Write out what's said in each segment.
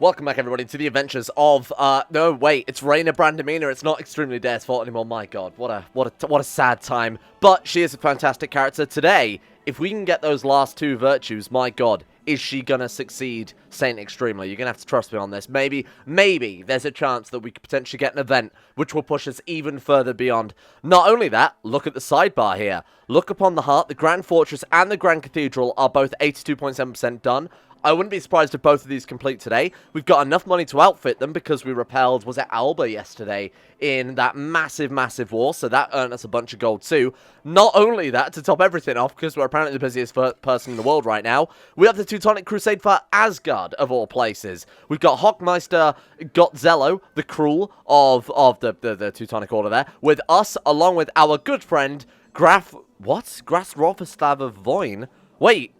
Welcome back, everybody, to the adventures of, no, wait, it's Raina Brandamina. It's not extremely Dare's fault anymore. My god, what a sad time. But she is a fantastic character. Today, if we can get those last two virtues, my god, is she gonna succeed Saint Extremely? You're gonna have to trust me on this. Maybe there's a chance that we could potentially get an event which will push us even further beyond. Not only that, look at the sidebar here. Look upon the heart, the Grand Fortress and the Grand Cathedral are both 82.7% done. I wouldn't be surprised if both of these complete today. We've got enough money to outfit them because we repelled, was it Alba yesterday, in that massive war, so that earned us a bunch of gold too. Not only that, to top everything off, because we're apparently the busiest person in the world right now, we have the Teutonic crusade for Asgard, of all places. We've got Hockmeister Gotzello, the Cruel of the Teutonic Order there, with us, along with our good friend, Grasrofastav of Voin. Wait,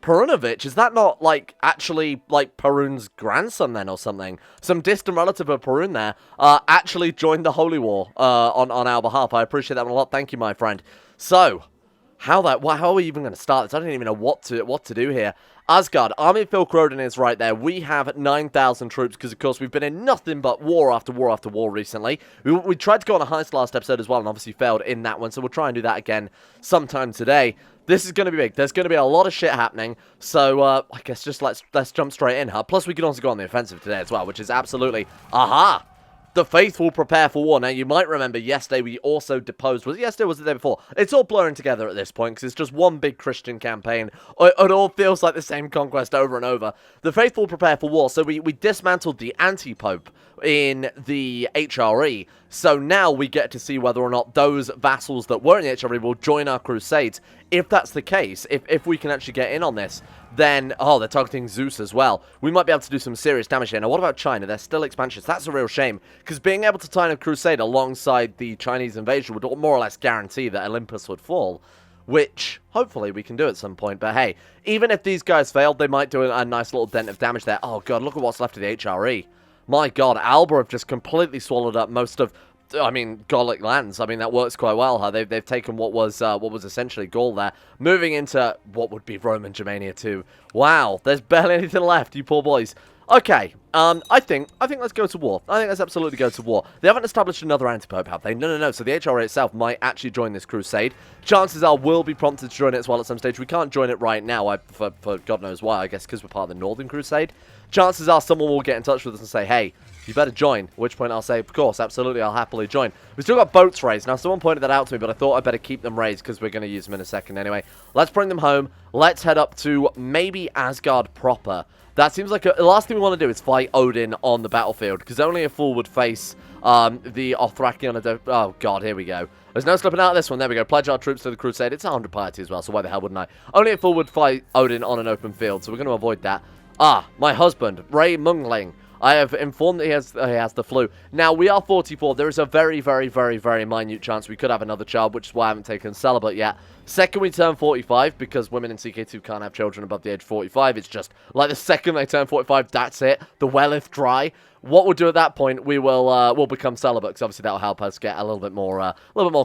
Perunovich, is that not, actually, Perun's grandson, then, or something? Some distant relative of Perun there, actually joined the Holy War, on our behalf. I appreciate that one a lot. Thank you, my friend. So, how are we even going to start this? I don't even know what to do here. Asgard, Army of Phil Croden is right there. We have 9,000 troops, because, of course, we've been in nothing but war after war after war recently. We tried to go on a heist last episode as well, and obviously failed in that one, so we'll try and do that again sometime today. This is going to be big. There's going to be a lot of shit happening, so I guess just let's jump straight in, huh? Plus, we can also go on the offensive today as well, which is absolutely, aha! The faithful prepare for war. Now, you might remember yesterday we also deposed. Was it yesterday or was it the day before? It's all blurring together at this point because it's just one big Christian campaign. It all feels like the same conquest over and over. The faithful prepare for war. So we dismantled the anti-pope in the HRE. So now we get to see whether or not those vassals that were in the HRE will join our crusades. If that's the case, if we can actually get in on this, then, oh, they're targeting Zeus as well. We might be able to do some serious damage here. Now, what about China? They're still expansions. That's a real shame, because being able to tie in a crusade alongside the Chinese invasion would more or less guarantee that Olympus would fall, which, hopefully, we can do at some point. But hey, even if these guys failed, they might do a nice little dent of damage there. Oh, God, look at what's left of the HRE. My God, Alba have just completely swallowed up most of, Gothic lands. That works quite well, huh? They've taken what was essentially Gaul there, moving into what would be Roman Germania too. Wow, there's barely anything left, you poor boys. Okay, I think let's go to war. I think let's absolutely go to war. They haven't established another antipope, have they? No. So the HRA itself might actually join this crusade. Chances are we'll be prompted to join it as well at some stage. We can't join it right now, for God knows why, I guess because we're part of the Northern Crusade. Chances are someone will get in touch with us and say, hey, you better join. At which point I'll say, of course, absolutely, I'll happily join. We've still got boats raised. Now, someone pointed that out to me, but I thought I'd better keep them raised because we're going to use them in a second anyway. Let's bring them home. Let's head up to maybe Asgard proper. That seems like the last thing we want to do is fight Odin on the battlefield, because only a fool would face the Othrakion. Oh, God, here we go. There's no slipping out of this one. There we go. Pledge our troops to the crusade. It's 100 piety as well, so why the hell wouldn't I? Only a fool would fight Odin on an open field, so we're going to avoid that. Ah, my husband, Ray Mungling. I have informed that he has the flu. Now, we are 44. There is a very minute chance we could have another child, which is why I haven't taken celibate yet. Second we turn 45, because women in CK2 can't have children above the age of 45. It's just, like, the second they turn 45, that's it. The welleth dry. What we'll do at that point, we'll become celibate, because obviously that'll help us get a little bit more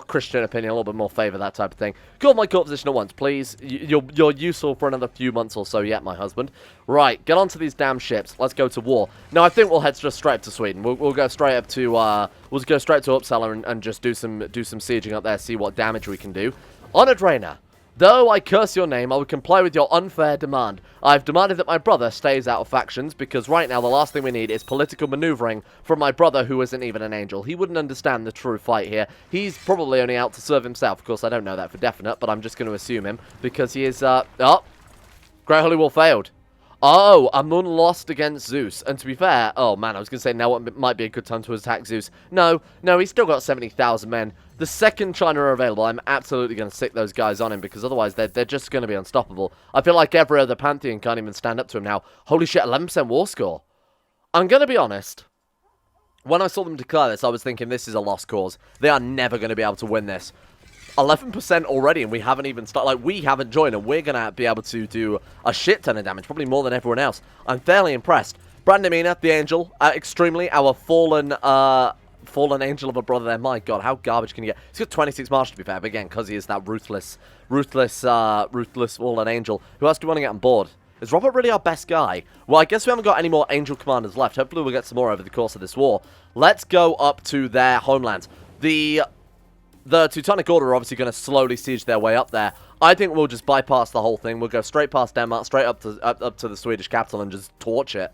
Christian opinion, a little bit more favor, that type of thing. Call my court position at once, please. You're useful for another few months or so yet, my husband. Right, get onto these damn ships. Let's go to war. Now, I think we'll head just straight up to Sweden. We'll go straight up to Uppsala and just do some sieging up there, see what damage we can do. Honored Raina, though I curse your name, I would comply with your unfair demand. I've demanded that my brother stays out of factions, because right now the last thing we need is political maneuvering from my brother who isn't even an angel. He wouldn't understand the true fight here. He's probably only out to serve himself. Of course, I don't know that for definite, but I'm just going to assume him, because he is, oh, Great Holy War failed. Oh, Amun lost against Zeus. And to be fair, oh man, I was going to say now it might be a good time to attack Zeus. No, he's still got 70,000 men. The second China are available, I'm absolutely going to sick those guys on him, because otherwise they're just going to be unstoppable. I feel like every other Pantheon can't even stand up to him now. Holy shit, 11% war score. I'm going to be honest. When I saw them declare this, I was thinking this is a lost cause. They are never going to be able to win this. 11% already, and we haven't even started. Like, we haven't joined, and we're going to be able to do a shit ton of damage, probably more than everyone else. I'm fairly impressed. Brandamina, the angel, extremely, our fallen angel of a brother there. My God, how garbage can you get? He's got 26 march, to be fair, but again, because he is that ruthless fallen angel. Who else do you want to get on board? Is Robert really our best guy? Well, I guess we haven't got any more Angel Commanders left. Hopefully we'll get some more over the course of this war. Let's go up to their homeland. The Teutonic Order are obviously going to slowly siege their way up there. I think we'll just bypass the whole thing. We'll go straight past Denmark, straight up to the Swedish capital and just torch it.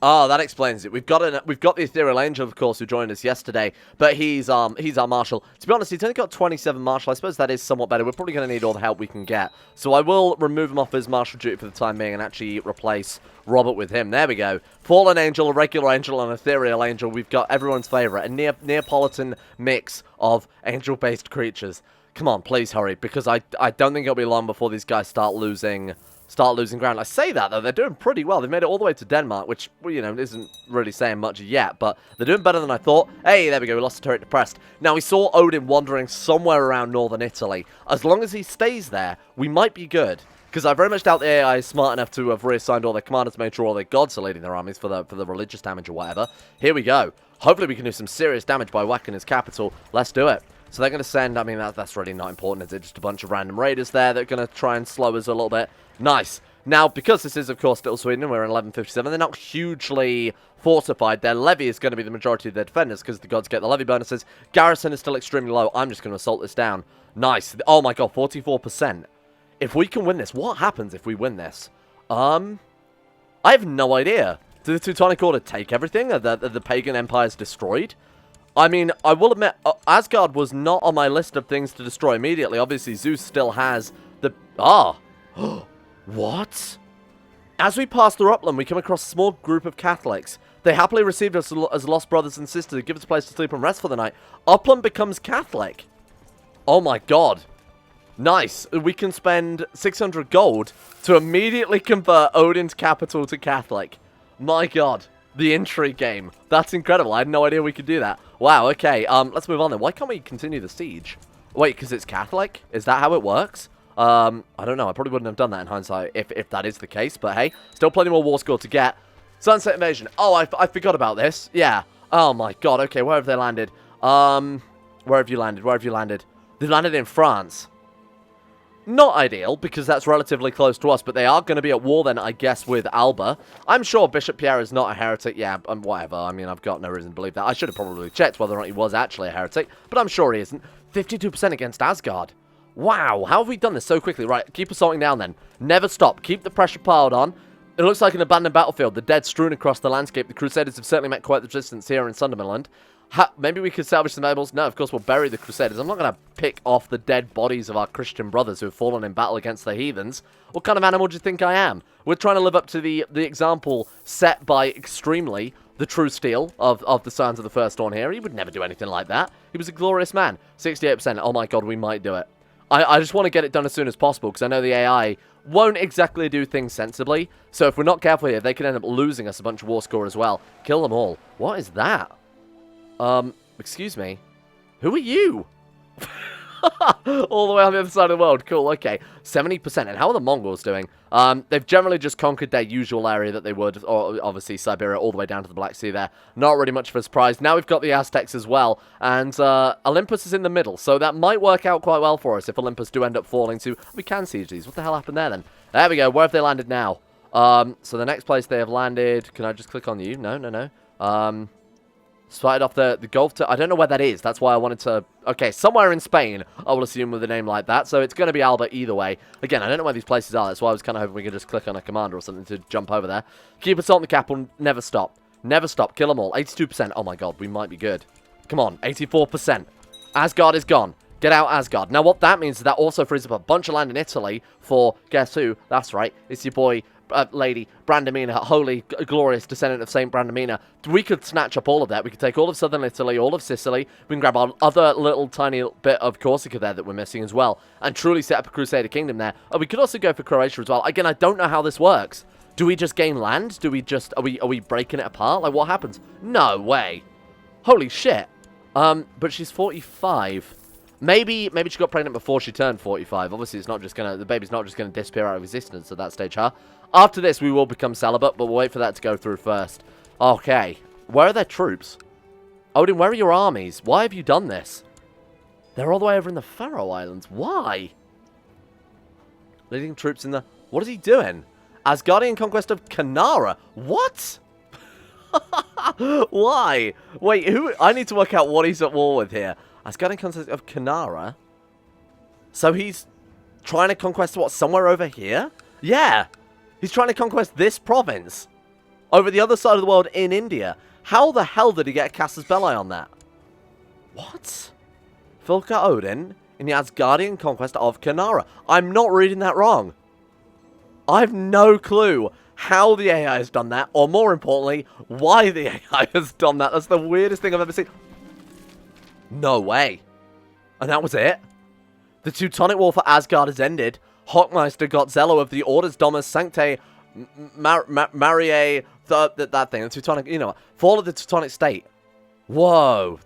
Oh, that explains it. We've got the Ethereal Angel, of course, who joined us yesterday, but he's our marshal. To be honest, he's only got 27 marshal. I suppose that is somewhat better. We're probably going to need all the help we can get. So I will remove him off his marshal duty for the time being and actually replace Robert with him. There we go. Fallen Angel, a regular angel, and Ethereal Angel. We've got everyone's favorite, a Neapolitan mix of angel-based creatures. Come on, please hurry, because I don't think it'll be long before these guys start losing ground. I say that, though, they're doing pretty well. They've made it all the way to Denmark, which, well, you know, isn't really saying much yet, but they're doing better than I thought. Hey, there we go, we lost the turret depressed. Now, we saw Odin wandering somewhere around northern Italy. As long as he stays there, we might be good, because I very much doubt the AI is smart enough to have reassigned all their commanders, made sure all their gods are leading their armies for the religious damage or whatever. Here we go. Hopefully we can do some serious damage by whacking his capital. Let's do it. So they're going to send, I mean, that's really not important, is it? Just a bunch of random raiders there that are going to try and slow us a little bit. Nice. Now, because this is, of course, still Sweden, and we're in 1157, they're not hugely fortified. Their levy is going to be the majority of their defenders, because the gods get the levy bonuses. Garrison is still extremely low. I'm just going to assault this down. Nice. Oh my god, 44%. If we can win this, what happens if we win this? I have no idea. Did the Teutonic Order take everything? Are the pagan empires destroyed? I mean, I will admit, Asgard was not on my list of things to destroy immediately. Obviously, Zeus still has the... Ah! What? As we pass through Upland, we come across a small group of Catholics. They happily received us as lost brothers and sisters to give us a place to sleep and rest for the night. Upland becomes Catholic. Oh my god. Nice. We can spend 600 gold to immediately convert Odin's capital to Catholic. My god. The intrigue game. That's incredible. I had no idea we could do that. Wow, okay. Let's move on then. Why can't we continue the siege? Wait, because it's Catholic? Is that how it works? I don't know. I probably wouldn't have done that in hindsight if that is the case. But hey, still plenty more war score to get. Sunset Invasion. Oh, I forgot about this. Yeah. Oh my god. Okay, where have they landed? Where have you landed? Where have you landed? They've landed in France. Not ideal, because that's relatively close to us, but they are going to be at war then, I guess, with Alba. I'm sure Bishop Pierre is not a heretic. Yeah, whatever. I mean, I've got no reason to believe that. I should have probably checked whether or not he was actually a heretic, but I'm sure he isn't. 52% against Asgard. Wow, how have we done this so quickly? Right, keep assaulting down then. Never stop. Keep the pressure piled on. It looks like an abandoned battlefield. The dead strewn across the landscape. The Crusaders have certainly met quite the resistance here in Sunderland. Maybe we could salvage some nobles? No, of course, we'll bury the Crusaders. I'm not going to pick off the dead bodies of our Christian brothers who have fallen in battle against the heathens. What kind of animal do you think I am? We're trying to live up to the example set by Extremely, the true steel of the Sons of the Firstborn here. He would never do anything like that. He was a glorious man. 68%. Oh my god, we might do it. I just want to get it done as soon as possible, because I know the AI won't exactly do things sensibly. So if we're not careful here, they could end up losing us a bunch of war score as well. Kill them all. What is that? Excuse me. Who are you? All the way on the other side of the world. Cool, okay. 70%. And how are the Mongols doing? They've generally just conquered their usual area that they would, or obviously Siberia all the way down to the Black Sea there. Not really much of a surprise. Now we've got the Aztecs as well, and Olympus is in the middle, so that might work out quite well for us if Olympus do end up falling to... We can siege these. What the hell happened there then? There we go. Where have they landed now? So the next place they have landed... Can I just click on you? No. Started off the Gulf to... I don't know where that is. That's why I wanted to... Okay, somewhere in Spain, I will assume with a name like that. So it's going to be Alba either way. Again, I don't know where these places are. That's why I was kind of hoping we could just click on a commander or something to jump over there. Keep assaulting the capital. Never stop. Never stop. Kill them all. 82%. Oh my god, we might be good. Come on, 84%. Asgard is gone. Get out Asgard. Now what that means is that also frees up a bunch of land in Italy for... Guess who? That's right. It's your boy... Lady Brandamina, holy glorious descendant of Saint Brandamina. We could snatch up all of that. We could take all of southern Italy, all of Sicily. We can grab our other little tiny bit of Corsica there that we're missing as well, and truly set up a Crusader kingdom there. We could also go for Croatia as well. Again, I don't know how this works. Do we just gain land? Do we just are we breaking it apart? Like, what happens? No way. Holy shit. But she's 45. Maybe she got pregnant before she turned 45. Obviously, it's not just gonna... The baby's not just gonna disappear out of existence at that stage, huh? After this, we will become celibate, but we'll wait for that to go through first. Okay. Where are their troops? Odin, where are your armies? Why have you done this? They're all the way over in the Faroe Islands. Why? Leading troops in the... What is he doing? Asgardian conquest of Canara. What? Why? Wait, who? I need to work out what he's at war with here. Asgardian conquest of Canara. So he's trying to conquest what? Somewhere over here? Yeah. He's trying to conquest this province. Over the other side of the world in India. How the hell did he get a Casus Belli on that? What? Fulka Odin in the Asgardian conquest of Canara. I'm not reading that wrong. I have no clue how the AI has done that, or more importantly, why the AI has done that. That's the weirdest thing I've ever seen. No way. And that was it? The Teutonic War for Asgard has ended. Hockmeister got Zello of the Orders Domus Sanctae Mariae, that thing, the Teutonic, you know what? Fall of the Teutonic State. Whoa.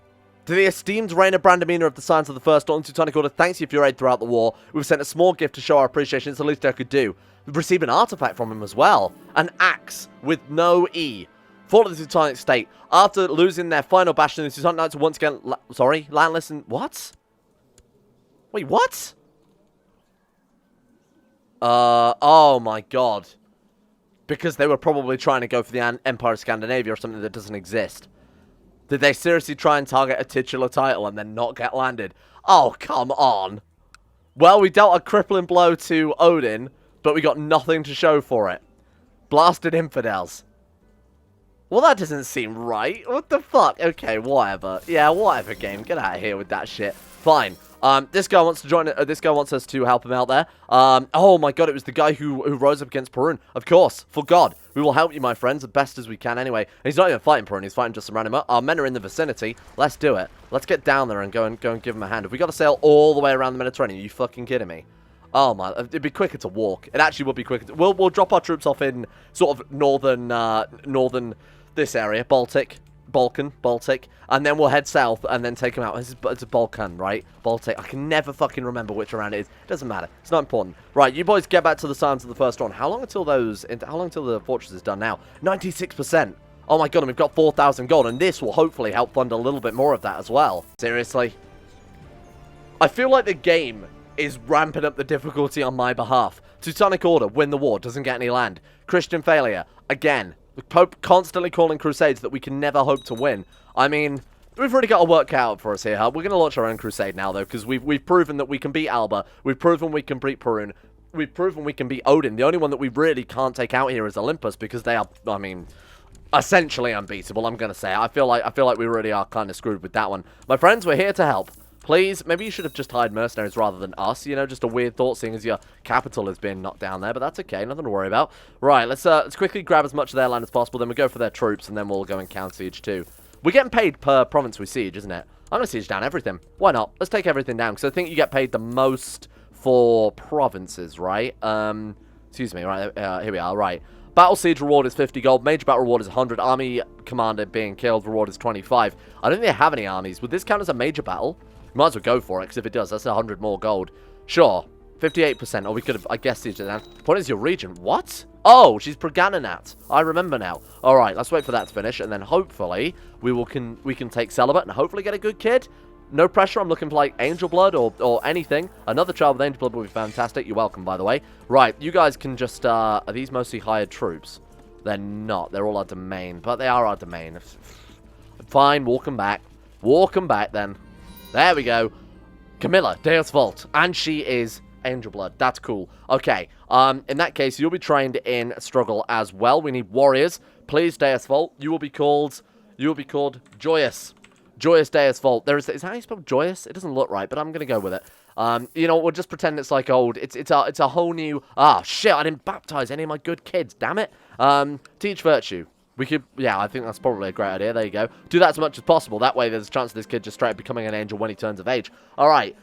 To the esteemed Reina Brandamina of the Science of the First Order, Teutonic Order, thanks you for your aid throughout the war. We've sent a small gift to show our appreciation. It's the least I could do. We've received an artifact from him as well. An axe with no E. Fall of the Teutonic State. After losing their final bastion, the Teutonic Knights are once again... landless and... What? Wait, what? Oh my god. Because they were probably trying to go for the Empire of Scandinavia or something that doesn't exist. Did they seriously try and target a titular title and then not get landed? Oh, come on. Well, we dealt a crippling blow to Odin, but we got nothing to show for it. Blasted infidels. Well, that doesn't seem right. What the fuck? Okay, whatever. Yeah, whatever, game. Get out of here with that shit. Fine. This guy wants to join. This guy wants us to help him out there. Oh my god, it was the guy who rose up against Perun. Of course, for God, we will help you, my friends, as best as we can. Anyway, and he's not even fighting Perun. He's fighting just some random. Our men are in the vicinity. Let's do it. Let's get down there and go and give him a hand. Have we got to sail all the way around the Mediterranean? Are you fucking kidding me? Oh my, it'd be quicker to walk. It actually would be quicker. We'll drop our troops off in sort of northern this area, Baltic, and then we'll head south and then take them out. It's a Balkan, right? Baltic. I can never fucking remember which around it is. Doesn't matter. It's not important. Right, you boys get back to the Science of the First Dawn. How long until the fortress is done now? 96%. Oh my god, and we've got 4,000 gold, and this will hopefully help fund a little bit more of that as well. Seriously? I feel like the game is ramping up the difficulty on my behalf. Teutonic Order, win the war, doesn't get any land. Christian failure, again. The Pope constantly calling crusades that we can never hope to win. I mean, we've already got a work out for us here, huh? We're going to launch our own crusade now, though, because we've proven that we can beat Alba. We've proven we can beat Perun. We've proven we can beat Odin. The only one that we really can't take out here is Olympus, because they are, I mean, essentially unbeatable, I'm going to say. I feel like we really are kind of screwed with that one. My friends, we're here to help. Please, maybe you should have just hired mercenaries rather than us. You know, just a weird thought, seeing as your capital has been knocked down there. But that's okay, nothing to worry about. Right, let's quickly grab as much of their land as possible. Then we'll go for their troops, and then we'll go and counter siege too. We're getting paid per province we siege, isn't it? I'm gonna siege down everything. Why not? Let's take everything down, because I think you get paid the most for provinces, right? Excuse me. Right, here we are. Right. Battle siege reward is 50 gold. Major battle reward is 100. Army commander being killed reward is 25. I don't think they have any armies. Would this count as a major battle? Might as well go for it, because if it does, that's 100 more gold. Sure. 58%. Or we could have, I guess, sieged it down. What is your region? What? Oh, she's Pragananat. I remember now. Alright, let's wait for that to finish, and then hopefully we can take Celibate and hopefully get a good kid. No pressure. I'm looking for, like, Angel Blood or anything. Another child with Angel Blood would be fantastic. You're welcome, by the way. Right, you guys can just, are these mostly hired troops? They're not. They're all our domain, but they are our domain. Fine, walk them back. Walk them back, then. There we go. Camilla, Deus Vult. And she is Angel Blood. That's cool. Okay. In that case, you'll be trained in struggle as well. We need warriors. Please, Deus Vult. You will be called Joyous. Joyous Deus Vult. Is that how you spell Joyous? It doesn't look right, but I'm going to go with it. You know, we'll just pretend it's like old. It's a whole new... Ah, shit, I didn't baptize any of my good kids. Damn it. Teach virtue. We could, yeah, I think that's probably a great idea. There you go. Do that as much as possible. That way there's a chance of this kid just straight up becoming an angel when he turns of age. Alright,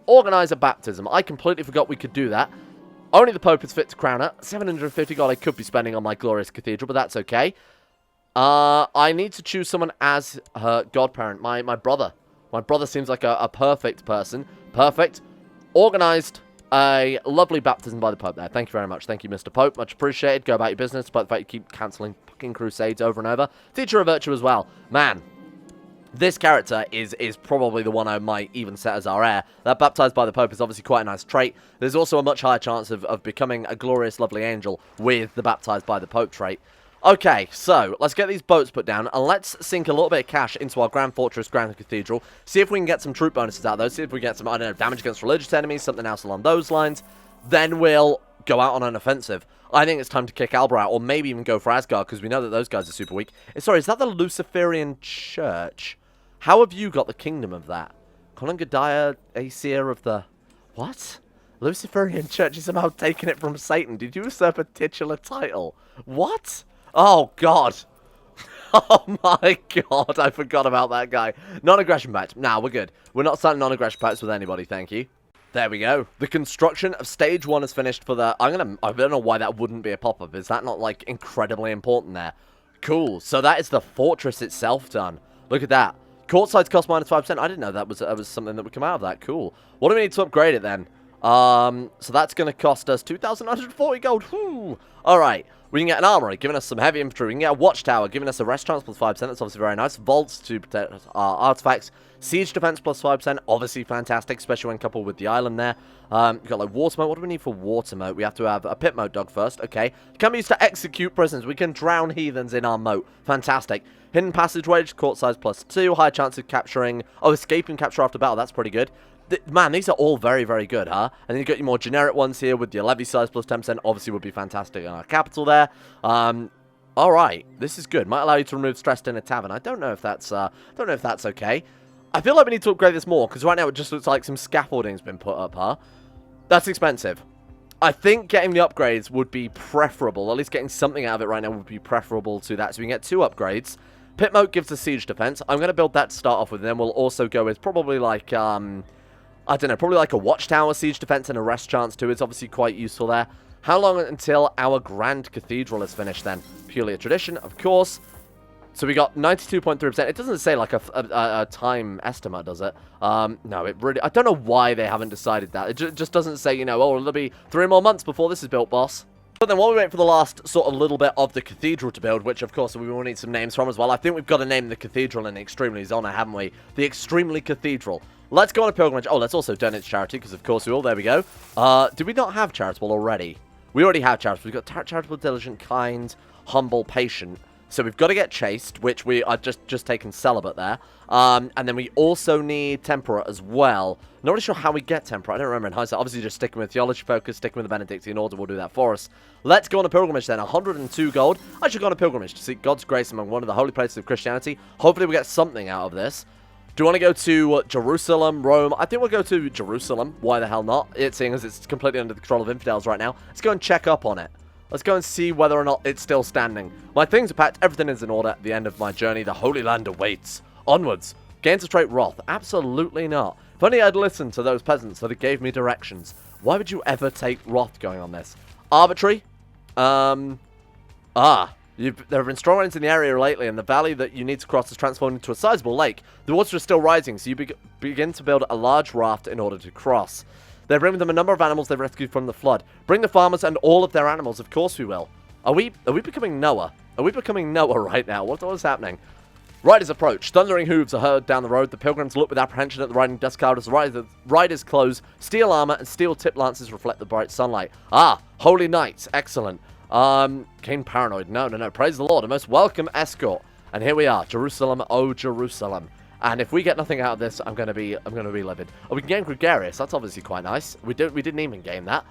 organize a baptism. I completely forgot we could do that. Only the Pope is fit to crown her. 750 gold I could be spending on my glorious cathedral, but that's okay. I need to choose someone as her godparent. My brother. My brother seems like a perfect person. Perfect. Organized. A lovely baptism by the Pope there. Thank you very much. Thank you, Mr. Pope. Much appreciated. Go about your business, despite the fact you keep cancelling fucking crusades over and over. Teacher of virtue as well. Man. This character is probably the one I might even set as our heir. That Baptized by the Pope is obviously quite a nice trait. There's also a much higher chance of becoming a glorious, lovely angel with the Baptized by the Pope trait. Okay, so let's get these boats put down, and let's sink a little bit of cash into our Grand Fortress, Grand Cathedral. See if we can get some troop bonuses out of those. See if we get some, I don't know, damage against religious enemies, something else along those lines. Then we'll go out on an offensive. I think it's time to kick Alba out, or maybe even go for Asgard, because we know that those guys are super weak. Sorry, is that the Luciferian Church? How have you got the kingdom of that? Colangadiah, Aesir of the... What? Luciferian Church is somehow taking it from Satan. Did you usurp a titular title? What? Oh, God. Oh, my God. I forgot about that guy. Non-aggression pact. Nah, we're good. We're not starting non-aggression pacts with anybody, thank you. There we go. The construction of stage 1 is finished for the... I don't know why that wouldn't be a pop-up. Is that not, like, incredibly important there? Cool. So that is the fortress itself done. Look at that. Court sides cost minus 5%. I didn't know that was something that would come out of that. Cool. What do we need to upgrade it then? So that's going to cost us 2,940 gold. Whew. All right. We can get an armory, giving us some heavy infantry. We can get a watchtower, giving us a rest chance plus 5%. That's obviously very nice. Vaults to protect our artifacts. Siege defense plus 5%. Obviously fantastic, especially when coupled with the island there. We've got like water mode. What do we need for water mode? We have to have a pit mode dog first. Okay. Can be used to execute prisoners. We can drown heathens in our moat. Fantastic. Hidden passageway, court size plus 2. High chance of capturing... Oh, escape and capture after battle. That's pretty good. Man, these are all very, very good, huh? And then you've got your more generic ones here with your levy size plus 10%. Obviously would be fantastic in our capital there. Alright, this is good. Might allow you to remove stress in a tavern. I don't know if that's okay. I feel like we need to upgrade this more, because right now it just looks like some scaffolding's been put up, huh? That's expensive. I think getting the upgrades would be preferable. At least getting something out of it right now would be preferable to that. So we can get 2 upgrades. Pit moat gives us siege defense. I'm going to build that to start off with, and then we'll also go with probably like, I don't know, probably like a watchtower siege defense and a rest chance too. It's obviously quite useful there. How long until our Grand Cathedral is finished then? Purely a tradition, of course. So we got 92.3%. It doesn't say like a time estimate, does it? No, it really... I don't know why they haven't decided that. It just doesn't say, you know, oh, it'll be 3 more months before this is built, boss. But then while we wait for the last sort of little bit of the cathedral to build, which of course we will need some names from as well, I think we've got to name the cathedral in Extremely's honor, haven't we? The Extremely Cathedral. Let's go on a pilgrimage. Oh, let's also donate to charity, because of course we will. There we go. Did we not have charitable already? We already have charitable. We've got charitable, diligent, kind, humble, patient. So we've got to get chaste, which we are just taking celibate there. And then we also need temperate as well. Not really sure how we get temperate. I don't remember in hindsight. Obviously just sticking with theology focus, sticking with the Benedictine order will do that for us. Let's go on a pilgrimage then. 102 gold. I should go on a pilgrimage to seek God's grace among one of the holy places of Christianity. Hopefully we get something out of this. Do you want to go to Jerusalem, Rome? I think we'll go to Jerusalem. Why the hell not? Seeing as it's completely under the control of infidels right now. Let's go and check up on it. Let's go and see whether or not it's still standing. My things are packed. Everything is in order. At the end of my journey, the Holy Land awaits. Onwards. Gain to trait wrath. Absolutely not. If only I'd listened to those peasants that gave me directions. Why would you ever take wrath going on this? Arbitrary? There have been strong winds in the area lately, and the valley that you need to cross is transformed into a sizable lake. The water is still rising, so you begin to build a large raft in order to cross. They bring with them a number of animals they've rescued from the flood. Bring the farmers and all of their animals, of course we will. Are we becoming Noah? Are we becoming Noah right now? What is happening? Riders approach. Thundering hooves are heard down the road. The pilgrims look with apprehension at the riding dust cloud as the riders' clothes, steel armor, and steel tip lances reflect the bright sunlight. Ah, holy knights. Excellent. King Paranoid. No. Praise the Lord. A most welcome escort. And here we are. Jerusalem, oh Jerusalem. And if we get nothing out of this, I'm gonna be livid. Oh, we can gain gregarious. That's obviously quite nice. We didn't even gain that.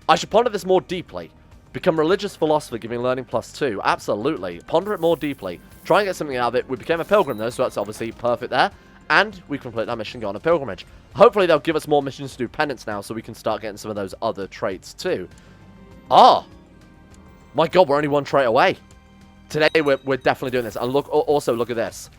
I should ponder this more deeply. Become religious philosopher, giving learning +2. Absolutely. Ponder it more deeply. Try and get something out of it. We became a pilgrim though, so that's obviously perfect there. And we complete our mission, go on a pilgrimage. Hopefully they'll give us more missions to do penance now, so we can start getting some of those other traits too. Ah! My god, we're only 1 trait away. Today we're definitely doing this. And look, also look at this.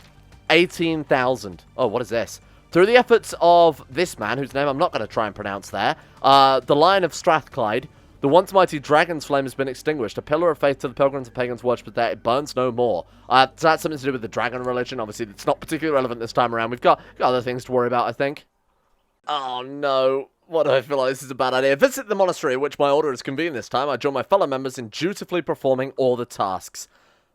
18,000. Oh, what is this? Through the efforts of this man, whose name I'm not going to try and pronounce there, the Lion of Strathclyde, the once mighty dragon's flame has been extinguished. A pillar of faith to the pilgrims and pagans worshippers there. It burns no more. Does that have something to do with the dragon religion? Obviously, it's not particularly relevant this time around. We've got other things to worry about, I think. Oh, no. What do I feel like this is a bad idea? Visit the monastery at which my order is convened this time. I join my fellow members in dutifully performing all the tasks.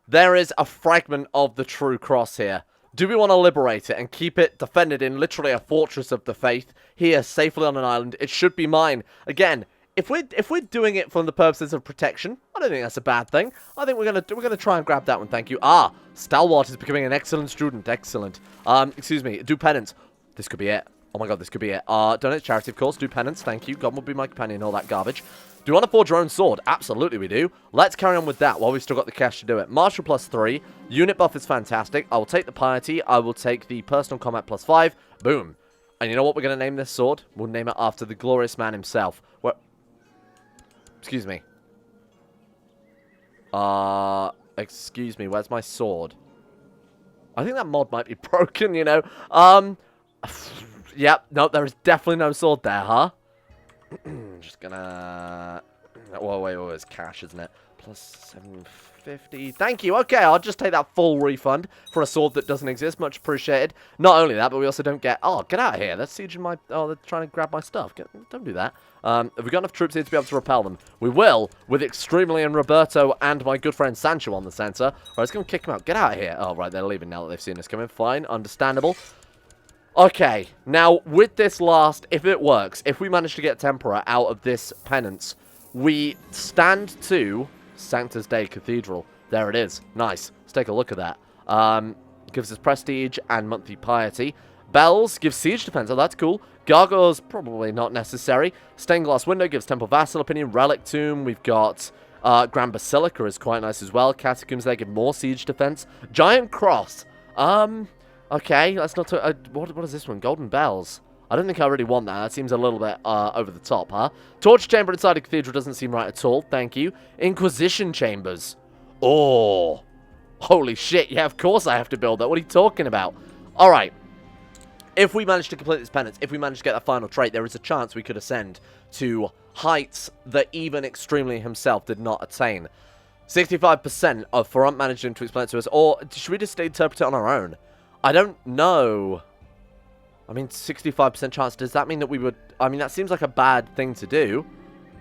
There is a fragment of the true cross here. Do we want to liberate it and keep it defended in literally a fortress of the faith here safely on an island? It should be mine. Again, if we're doing it for the purposes of protection, I don't think that's a bad thing. I think we're gonna try and grab that one. Thank you. Ah, Stalwart is becoming an excellent student. Excellent. Excuse me. Do penance. This could be it. Oh my god, this could be it. Donate charity, of course. Do penance. Thank you. God will be my companion. All that garbage. Do you want to forge your own sword? Absolutely we do. Let's carry on with that while we've still got the cash to do it. Martial +3. Unit buff is fantastic. I will take the piety. I will take the personal combat +5. Boom. And you know what we're going to name this sword? We'll name it after the glorious man himself. What? Excuse me. Excuse me. Where's my sword? I think that mod might be broken, you know. Yep. No, there is definitely no sword there, huh? Just gonna... Well, wait, it's cash, isn't it? +750. Thank you. Okay, I'll just take that full refund for a sword that doesn't exist. Much appreciated. Not only that, but we also don't get... Oh, get out of here. They're sieging my... Oh, they're trying to grab my stuff. Don't do that. Have we got enough troops here to be able to repel them? We will, with Extremely and Roberto and my good friend Sancho on the center. All right, let's go and kick them out. Get out of here. Oh, right, they're leaving now that they've seen us coming. Fine, understandable. Okay, now, with this last, if it works, if we manage to get Tempera out of this penance, we stand to Sanctus Dei Cathedral. There it is. Nice. Let's take a look at that. Gives us prestige and monthly piety. Bells gives siege defense. Oh, that's cool. Gargoyles, probably not necessary. Stained glass window gives temple vassal opinion. Relic tomb, we've got Grand Basilica is quite nice as well. Catacombs there give more siege defense. Giant cross. Okay, let's not talk... what is this one? Golden bells. I don't think I really want that. That seems a little bit over the top, huh? Torture chamber inside a cathedral doesn't seem right at all. Thank you. Inquisition chambers. Oh. Holy shit. Yeah, of course I have to build that. What are you talking about? All right. If we manage to complete this penance, if we manage to get that final trait, there is a chance we could ascend to heights that even Extremely himself did not attain. 65% of Ferrant managed him to explain it to us. Or should we just interpret it on our own? I don't know. I mean, 65% chance. Does that mean that we would... I mean, that seems like a bad thing to do.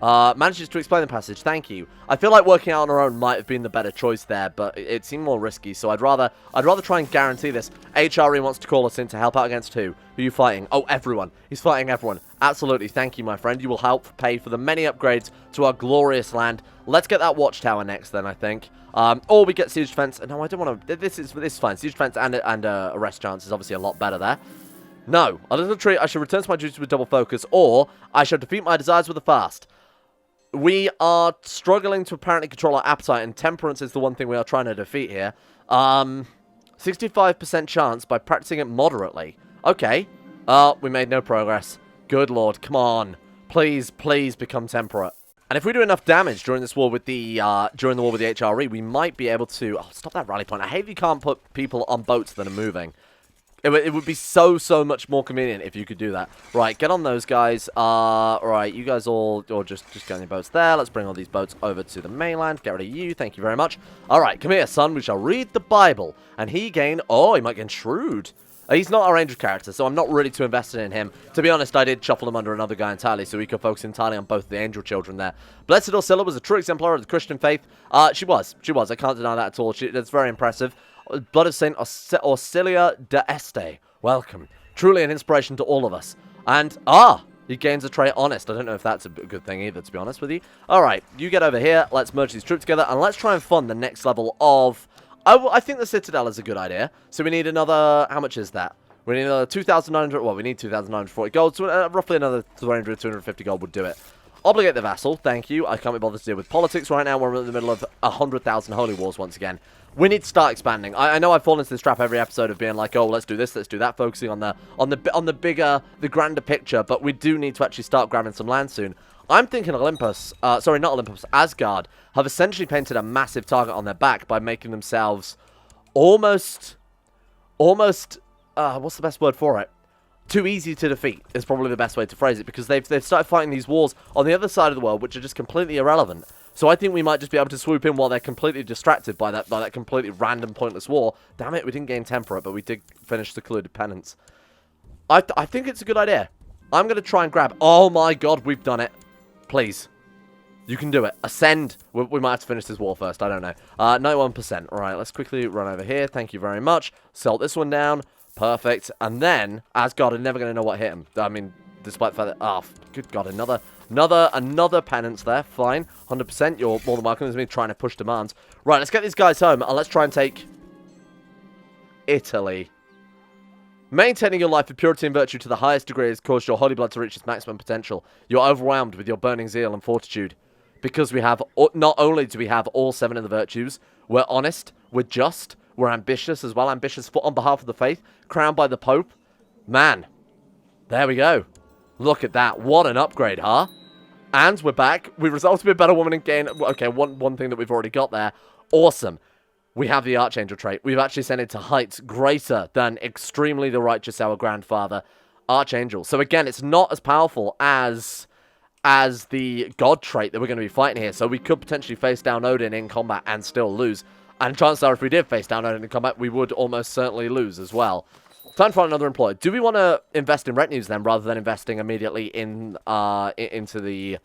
Manages to explain the passage. Thank you. I feel like working out on our own might have been the better choice there, but it seemed more risky, so I'd rather try and guarantee this. HRE wants to call us in to help out against who? Who are you fighting? Oh, everyone. He's fighting everyone. Absolutely. Thank you, my friend. You will help pay for the many upgrades to our glorious land. Let's get that watchtower next, then, I think. Or we get siege defense. No, I don't want to... This is fine. Siege defense and arrest chance is obviously a lot better there. No. A little treat. I should return to my duties with double focus, or I shall defeat my desires with a fast. We are struggling to apparently control our appetite, and temperance is the one thing we are trying to defeat here. 65% chance by practicing it moderately. Okay. We made no progress. Good lord. Come on. Please, please become temperate. And if we do enough damage during this war with the during the war with the HRE, we might be able to... Oh, stop that rally point. I hate if you can't put people on boats that are moving. It would be so much more convenient if you could do that. Right, get on those guys. Right, you guys all just get on your boats there. Let's bring all these boats over to the mainland. Get rid of you. Thank you very much. All right, come here, son. We shall read the Bible. And he gained... Oh, he might gain Shrewd. He's not our angel character, so I'm not really too invested in him. To be honest, I did shuffle him under another guy entirely, so we could focus entirely on both the angel children there. Blessed Ursula was a true exemplar of the Christian faith. She was. I can't deny that at all. That's very impressive. Blood of Saint Orsilia de Este. Welcome. Truly an inspiration to all of us. And, he gains a trait honest. I don't know if that's a good thing either, to be honest with you. Alright, you get over here. Let's merge these troops together, and let's try and fund the next level of... I think the Citadel is a good idea. So we need another... How much is that? We need another 2,900... Well, we need 2,940 gold. So roughly another 300, 250 gold would do it. Obligate the vassal. Thank you. I can't be bothered to deal with politics right now. We're in the middle of 100,000 holy wars once again. We need to start expanding. I know I fall into this trap every episode of being like, oh, let's do this, let's do that, focusing on the bigger, the grander picture. But we do need to actually start grabbing some land soon. I'm thinking Olympus, sorry, not Olympus, Asgard have essentially painted a massive target on their back by making themselves almost, what's the best word for it? Too easy to defeat is probably the best way to phrase it, because they've started fighting these wars on the other side of the world, which are just completely irrelevant. So I think we might just be able to swoop in while they're completely distracted by that completely random, pointless war. Damn it, we didn't gain temperate, but we did finish the colluded penance. I think it's a good idea. I'm going to try and grab... Oh my god, we've done it. Please. You can do it. Ascend. We might have to finish this war first. I don't know. 91%. All right, let's quickly run over here. Thank you very much. Salt this one down. Perfect. And then, Asgard are never going to know what hit him. I mean, despite the fact that... Oh, good God. Another penance there. Fine. 100%. You're more than welcome. There's me trying to push demands. Right, let's get these guys home. And let's try and take... Italy. Maintaining your life with purity and virtue to the highest degree has caused your holy blood to reach its maximum potential. You're overwhelmed with your burning zeal and fortitude. Because we have, not only do we have all 7 of the virtues, we're honest, we're just, we're ambitious as well. Ambitious on behalf of the faith, crowned by the Pope. Man, there we go. Look at that. What an upgrade, huh? And we're back. We resolved to be a better woman and gain... Okay, one thing that we've already got there. Awesome. We have the Archangel trait. We've actually sent it to heights greater than extremely the righteous, our grandfather, Archangel. So again, it's not as powerful as the God trait that we're going to be fighting here. So we could potentially face down Odin in combat and still lose. And chances are if we did face down Odin in combat, we would almost certainly lose as well. Time to find another employer. Do we want to invest in retinues then, rather than investing immediately in into the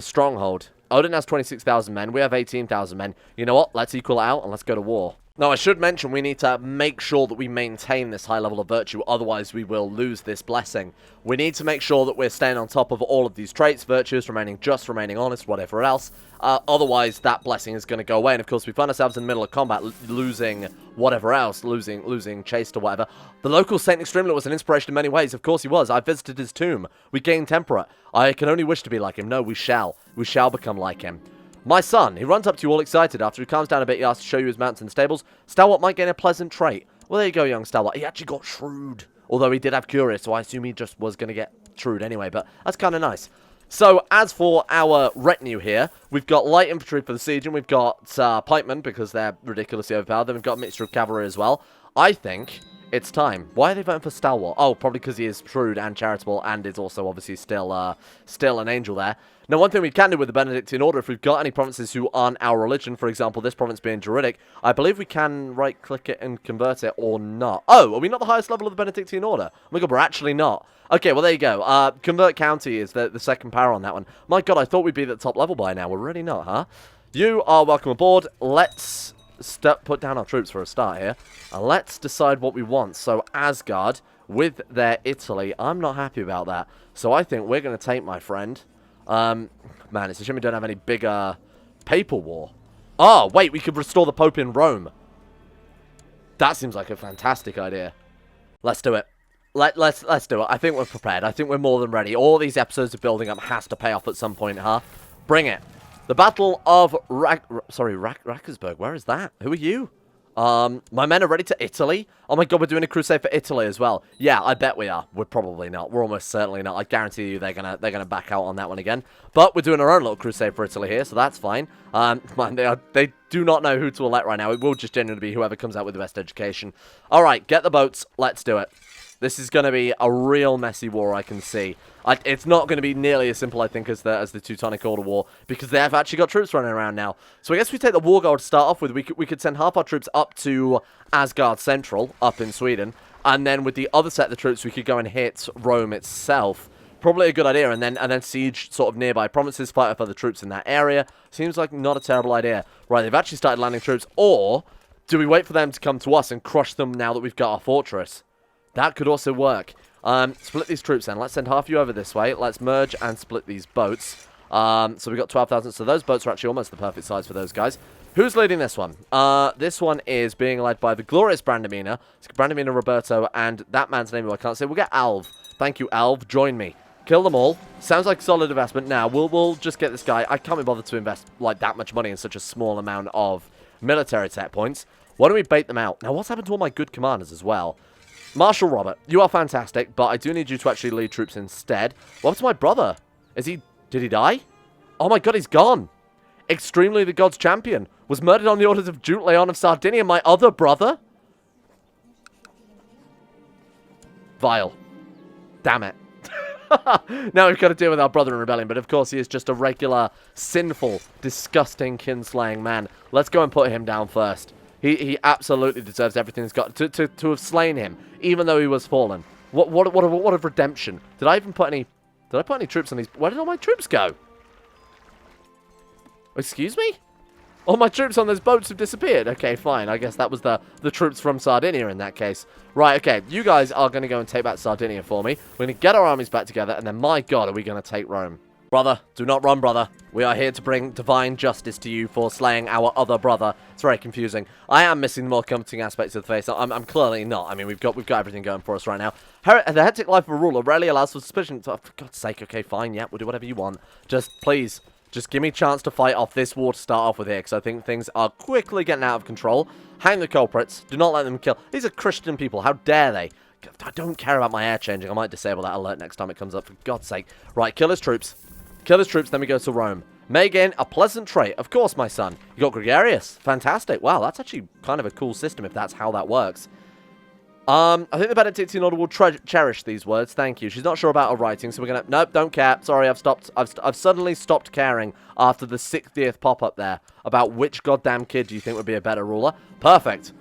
stronghold? Odin has 26,000 men. We have 18,000 men. You know what? Let's equal it out and let's go to war. Now, I should mention we need to make sure that we maintain this high level of virtue. Otherwise, we will lose this blessing. We need to make sure that we're staying on top of all of these traits. Virtues, remaining just, remaining honest, whatever else. Otherwise, that blessing is going to go away. And, of course, we find ourselves in the middle of combat, losing whatever else. Losing chaste or whatever. The local Saint Extremely was an inspiration in many ways. Of course he was. I visited his tomb. We gained temperate. I can only wish to be like him. No, we shall. We shall become like him. My son, he runs up to you all excited. After he calms down a bit, he asks to show you his mounts in the stables. Stalwart might gain a pleasant trait. Well, there you go, young Stalwart. He actually got shrewd. Although he did have curious, so I assume he just was going to get shrewd anyway. But that's kind of nice. So, as for our retinue here, we've got light infantry for the siege, and we've got pikemen, because they're ridiculously overpowered. Then we've got a mixture of cavalry as well. I think it's time. Why are they voting for Stalwart? Oh, probably because he is shrewd and charitable, and is also obviously still an angel there. Now, one thing we can do with the Benedictine Order, if we've got any provinces who aren't our religion, for example, this province being Germanic, I believe we can right-click it and convert it or not. Oh, are we not the highest level of the Benedictine Order? Oh my god, we're actually not. Okay, well, there you go. Convert County is the second power on that one. My god, I thought we'd be at the top level by now. We're really not, huh? You are welcome aboard. Let's put down our troops for a start here. And let's decide what we want. So, Asgard, with their Italy, I'm not happy about that. So, I think we're going to take, my friend... man, it's a shame we don't have any bigger papal war. Oh, wait, we could restore the Pope in Rome. That seems like a fantastic idea. Let's do it. Let's do it. I think we're prepared. I think we're more than ready. All these episodes of building up has to pay off at some point, huh? Bring it. The Battle of Rakkersburg. Where is that? Who are you? My men are ready to Italy. Oh my god, we're doing a crusade for Italy as well. Yeah, I bet we are. We're probably not. We're almost certainly not. I guarantee you they're gonna back out on that one again. But we're doing our own little crusade for Italy here, so that's fine. Man, they do not know who to elect right now. It will just generally be whoever comes out with the best education. All right, get the boats. Let's do it. This is going to be a real messy war, I can see. It's not going to be nearly as simple, I think, as the Teutonic Order War, because they have actually got troops running around now. So I guess we take the war goal to start off with. We could send half our troops up to Asgard Central, up in Sweden, and then with the other set of the troops, we could go and hit Rome itself. Probably a good idea, and then siege sort of nearby provinces, fight up other troops in that area. Seems like not a terrible idea. Right, they've actually started landing troops, or do we wait for them to come to us and crush them now that we've got our fortress? That could also work. Split these troops then. Let's send half you over this way. Let's merge and split these boats. So we've got 12,000. So those boats are actually almost the perfect size for those guys. Who's leading this one? This one is being led by the glorious Brandamina. It's Brandamina Roberto, and that man's name I can't say. We'll get Alv. Thank you, Alv. Join me. Kill them all. Sounds like solid investment. Now, we'll just get this guy. I can't be bothered to invest like that much money in such a small amount of military tech points. Why don't we bait them out? Now, what's happened to all my good commanders as well? Marshal Robert, you are fantastic, but I do need you to actually lead troops instead. What happened to my brother? Did he die? Oh my god, he's gone. Extremely the God's champion. Was murdered on the orders of Duke Leon of Sardinia, my other brother? Vile. Damn it. Now we've got to deal with our brother in rebellion, but of course he is just a regular, sinful, disgusting, kinslaying man. Let's go and put him down first. He absolutely deserves everything he's got to have slain him, even though he was fallen. What a redemption. Did I even put any... Did I put any troops on these... Where did all my troops go? Excuse me? All my troops on those boats have disappeared. Okay, fine. I guess that was the troops from Sardinia in that case. Right, okay. You guys are going to go and take back Sardinia for me. We're going to get our armies back together, and then, my God, are we going to take Rome. Brother, do not run, brother. We are here to bring divine justice to you for slaying our other brother. It's very confusing. I am missing the more comforting aspects of the face. I'm clearly not. I mean, we've got everything going for us right now. The hectic life of a ruler rarely allows for suspicion. Oh, for God's sake, okay, fine, yeah, we'll do whatever you want. Just, please... Just give me a chance to fight off this war to start off with here, because I think things are quickly getting out of control. Hang the culprits. Do not let them kill. These are Christian people. How dare they? I don't care about my air changing. I might disable that alert next time it comes up, for God's sake. Right, kill his troops. Kill his troops, then we go to Rome. May gain a pleasant trait. Of course, my son. You got gregarious. Fantastic. Wow, that's actually kind of a cool system if that's how that works. I think the Benedictine order will cherish these words. Thank you. She's not sure about her writing, so we're gonna... Nope, don't care. Sorry, I've suddenly stopped caring after the 60th pop-up there about which goddamn kid do you think would be a better ruler. Perfect.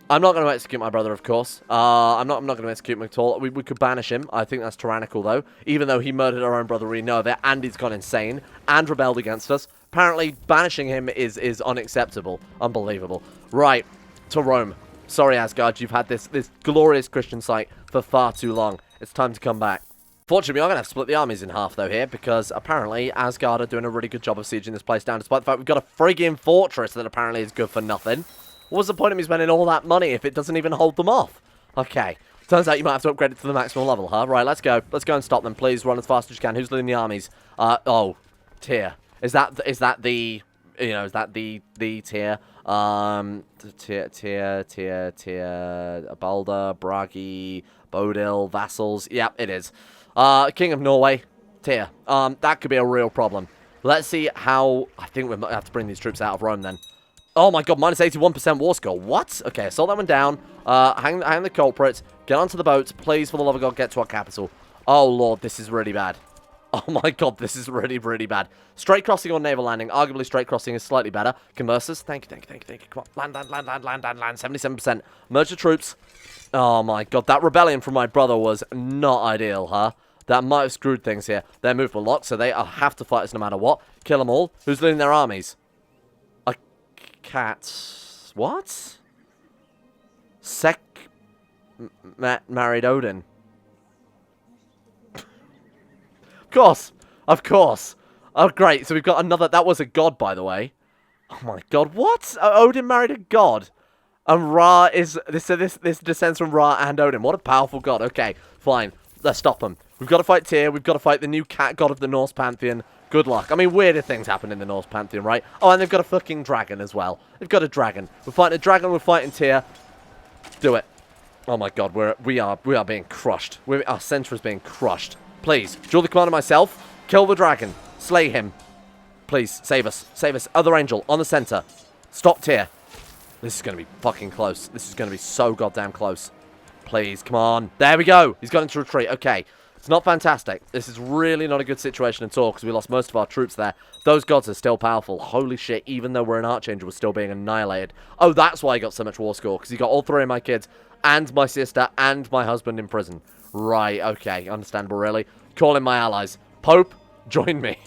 I'm not going to execute my brother, of course. I'm not going to execute him at all. We could banish him. I think that's tyrannical, though. Even though he murdered our own brother, we know that, and he's gone insane and rebelled against us. Apparently, banishing him is unacceptable. Unbelievable. Right, to Rome. Sorry, Asgard, you've had this glorious Christian site for far too long. It's time to come back. Fortunately, I'm going to have to split the armies in half, though, here, because apparently Asgard are doing a really good job of sieging this place down, despite the fact we've got a friggin' fortress that apparently is good for nothing. What was the point of me spending all that money if it doesn't even hold them off? Okay. Turns out you might have to upgrade it to the maximum level, huh? Right, let's go. Let's go and stop them, please. Run as fast as you can. Who's leading the armies? Oh, tier. Is that the... You know, is that the tier? Tier, Balder, Bragi, Bodil, vassals. Yep, it is. King of Norway, tier. That could be a real problem. Let's see how... I think we might have to bring these troops out of Rome then. Oh my God, minus 81% war score. What? Okay, slow that one down. Hang the culprits. Get onto the boats. Please, for the love of God, get to our capital. Oh Lord, this is really bad. Oh my God, this is really, really bad. Straight crossing or naval landing. Arguably, straight crossing is slightly better. Converses. Thank you. Come on. Land. 77%. Merge the troops. Oh my God, that rebellion from my brother was not ideal, huh? That might have screwed things here. They're movable locked, so they have to fight us no matter what. Kill them all. Who's leading their armies? A cat. What? Married Odin. Of course. Oh, great. So we've got another... That was a god, by the way. Oh, my God. What? Odin married a god. And Ra is... This descends from Ra and Odin. What a powerful god. Okay, fine. Let's stop them. We've got to fight Tyr. We've got to fight the new cat god of the Norse pantheon. Good luck. I mean, weirder things happen in the Norse pantheon, right? Oh, and they've got a fucking dragon as well. They've got a dragon. We're fighting a dragon. We're fighting Tyr. Do it. Oh, my God. We are being crushed. Our center is being crushed. Please, draw the command of myself. Kill the dragon. Slay him. Please, save us. Save us. Other angel, on the center. Stop Tyr. This is going to be fucking close. This is going to be so goddamn close. Please, come on. There we go. He's got into retreat. Okay. It's not fantastic. This is really not a good situation at all, because we lost most of our troops there. Those gods are still powerful. Holy shit, even though we're an Archangel, we're still being annihilated. Oh, that's why he got so much war score, because he got all three of my kids, and my sister, and my husband in prison. Right, okay, understandable, really. Call in my allies. Pope, join me.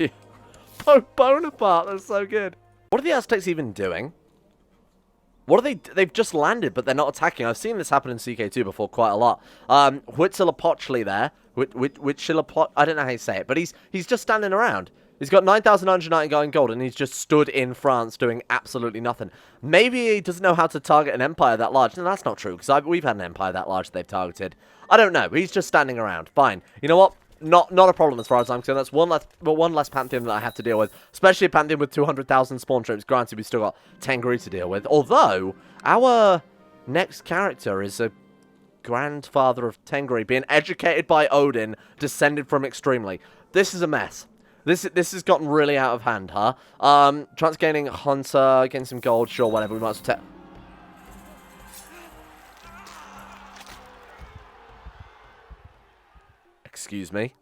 Pope Bonaparte, that's so good. What are the Aztecs even doing? What are they? They've just landed, but they're not attacking. I've seen this happen in CK2 before quite a lot. Huitzilopochtli there. Huitzilopochtli, I don't know how you say it, but he's just standing around. He's got 9,999 gold, and he's just stood in France doing absolutely nothing. Maybe he doesn't know how to target an empire that large. No, that's not true, because we've had an empire that large they've targeted. I don't know. He's just standing around. Fine. You know what? Not a problem as far as I'm concerned. That's one less pantheon that I have to deal with. Especially a pantheon with 200,000 spawn troops. Granted, we've still got Tengri to deal with. Although, our next character is a grandfather of Tengri, being educated by Odin, descended from Extremely. This is a mess. This has gotten really out of hand, huh? Trans gaining Hunter, getting some gold, sure, whatever. We might as well Excuse me.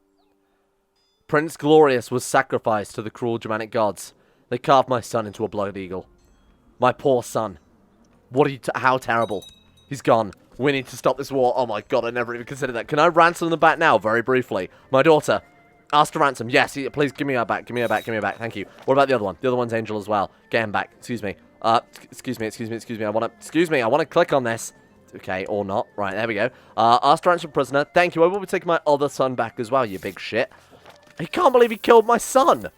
Prince Glorious was sacrificed to the cruel Germanic gods. They carved my son into a blood eagle. My poor son. What are you... How terrible. He's gone. We need to stop this war. Oh my God, I never even considered that. Can I ransom them back now, very briefly? My daughter. Ask to ransom. Yes, please give me her back. Give me her back. Give me her back. Thank you. What about the other one? The other one's Angel as well. Get him back. Excuse me. Excuse me. I want to click on this. Okay, or not. Right, there we go. Ask to ransom prisoner. Thank you. I will be taking my other son back as well, you big shit. I can't believe he killed my son.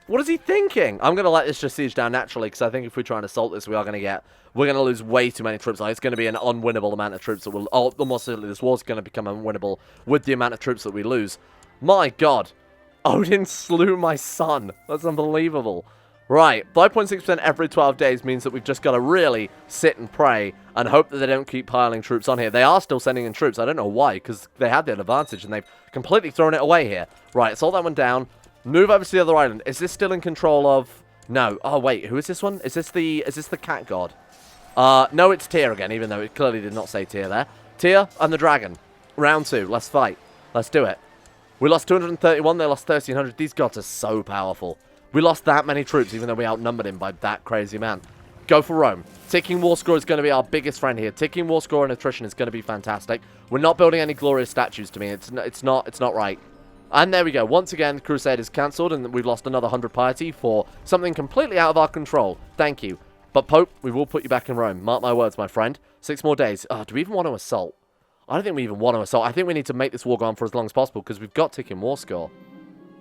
What is he thinking? I'm going to let this just siege down naturally, because I think if we try and assault this, we're going to lose way too many troops. Like, it's going to be an unwinnable amount of troops that will, almost certainly this war's going to become unwinnable with the amount of troops that we lose. My God. Odin slew my son. That's unbelievable. Right, 5.6% every 12 days means that we've just got to really sit and pray and hope that they don't keep piling troops on here. They are still sending in troops. I don't know why, because they had the advantage and they've completely thrown it away here. Right, assault that one down. Move over to the other island. Is this still in control of... No. Oh, wait. Who is this one? Is this the cat god? No, it's Tyr again, even though it clearly did not say Tyr there. Tyr and the dragon. Round 2. Let's fight. Let's do it. We lost 231. They lost 1,300. These gods are so powerful. We lost that many troops, even though we outnumbered him by that crazy amount. Go for Rome. Ticking war score is going to be our biggest friend here. Ticking war score and attrition is going to be fantastic. We're not building any glorious statues to me. It's not right. And there we go. Once again, Crusade is cancelled, and we've lost another 100 piety for something completely out of our control. Thank you. But Pope, we will put you back in Rome. Mark my words, my friend. 6 more days. Oh, do we even want to assault? I don't think we even want to assault. I think we need to make this war go on for as long as possible, because we've got ticking war score.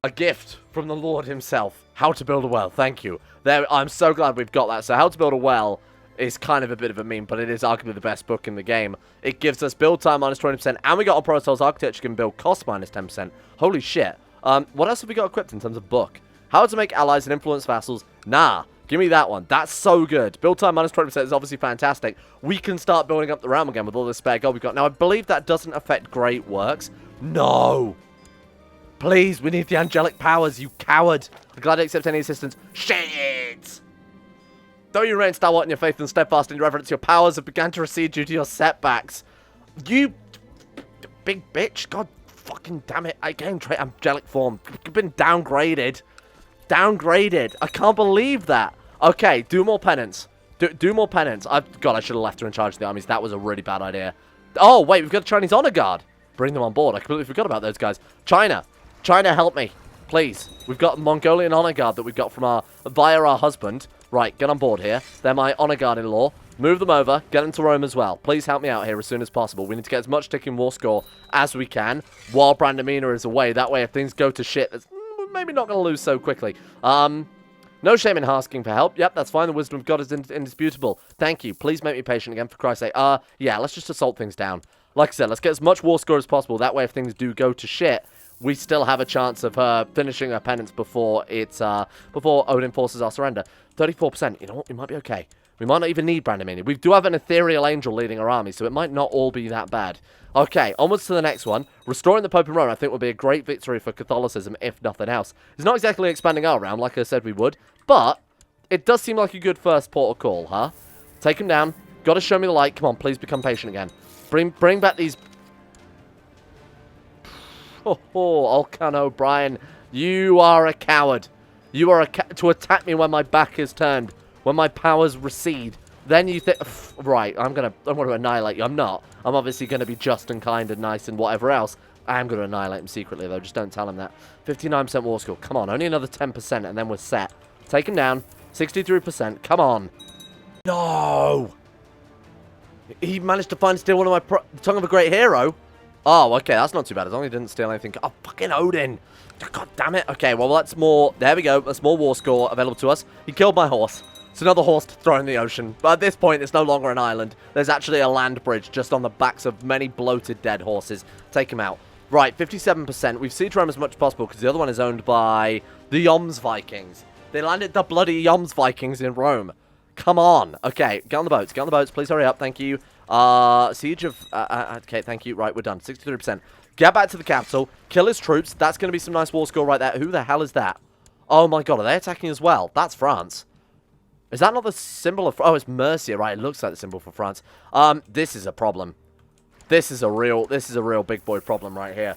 A gift from the Lord himself. How to build a well. Thank you. There, I'm so glad we've got that. So How to Build a Well is kind of a bit of a meme, but it is arguably the best book in the game. It gives us build time minus 20%, and we got on Protoss Architecture can build cost minus 10%. Holy shit. What else have we got equipped in terms of book? How to make allies and influence vassals? Nah. Give me that one. That's so good. Build time minus 20% is obviously fantastic. We can start building up the realm again with all this spare gold we've got. Now, I believe that doesn't affect great works. No. Please, we need the angelic powers, you coward. I'm glad I accept any assistance. Shit. Though you remain stalwart in your faith and steadfast in your reverence, your powers have begun to recede due to your setbacks. You big bitch. God fucking damn it. I can't trade angelic form. You've been downgraded. Downgraded. I can't believe that. Okay, do more penance. Do more penance. God, I should have left her in charge of the armies. That was a really bad idea. Oh, wait, we've got the Chinese honor guard. Bring them on board. I completely forgot about those guys. China, help me. Please. We've got Mongolian honor guard that we've got from via our husband. Right, get on board here. They're my honor guard-in-law. Move them over. Get them to Rome as well. Please help me out here as soon as possible. We need to get as much ticking war score as we can while Brandamina is away. That way, if things go to shit, we're maybe not going to lose so quickly. No shame in asking for help. Yep, that's fine. The wisdom of God is indisputable. Thank you. Please make me patient again, for Christ's sake. Yeah, let's just assault things down. Like I said, let's get as much war score as possible. That way, if things do go to shit, we still have a chance of her finishing her penance before Odin forces our surrender. 34%. You know what? We might be okay. We might not even need Brandamini. We do have an ethereal angel leading our army, so it might not all be that bad. Okay, onwards to the next one. Restoring the Pope in Rome, I think, would be a great victory for Catholicism, if nothing else. It's not exactly expanding our realm, like I said we would, but it does seem like a good first port of call, huh? Take him down. Gotta show me the light. Come on, please become patient again. Bring back these... Oh, Alcan O'Brien, you are a coward. You are to attack me when my back is turned, when my powers recede. Then you think, right, I'm gonna annihilate you. I'm not. I'm obviously gonna be just and kind and nice and whatever else. I am gonna annihilate him secretly though. Just don't tell him that. 59% war score. Come on, only another 10% and then we're set. Take him down. 63%. Come on. No. He managed to find and steal one of my Tongue of a Great Hero. Oh, okay, that's not too bad. As long as he didn't steal anything. Oh, fucking Odin. God damn it. Okay, well, that's more... There we go. That's more war score available to us. He killed my horse. It's another horse to throw in the ocean. But at this point, it's no longer an island. There's actually a land bridge just on the backs of many bloated dead horses. Take him out. Right, 57%. We've sieged Rome as much as possible because the other one is owned by the Yoms Vikings. They landed the bloody Yoms Vikings in Rome. Come on. Okay, get on the boats. Get on the boats. Please hurry up. Thank you. Siege of... okay, thank you. Right, we're done. 63%. Get back to the capital. Kill his troops. That's going to be some nice war score right there. Who the hell is that? Oh my god, are they attacking as well? That's France. Is that not the symbol of... Oh, it's Mercia, right? It looks like the symbol for France. This is a problem. This is a real big boy problem right here.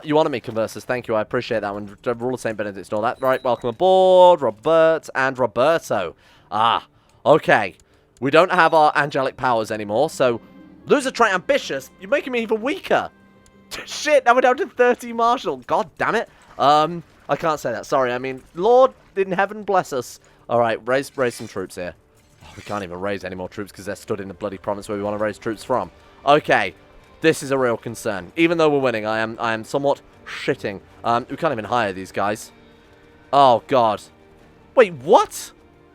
You honor me, converses. Thank you. I appreciate that one. Rule of St. Benedict's and all that. Right, welcome aboard, Robert and Roberto. Okay. We don't have our angelic powers anymore, so... Loser Trait Ambitious, you're making me even weaker. Shit, now we're down to 30 Marshal. God damn it. I can't say that. Sorry. I mean, Lord in heaven bless us. All right, raise some troops here. Oh, we can't even raise any more troops because they're stood in the bloody province where we want to raise troops from. Okay, this is a real concern. Even though we're winning, I am somewhat shitting. We can't even hire these guys. Oh, God. Wait, what?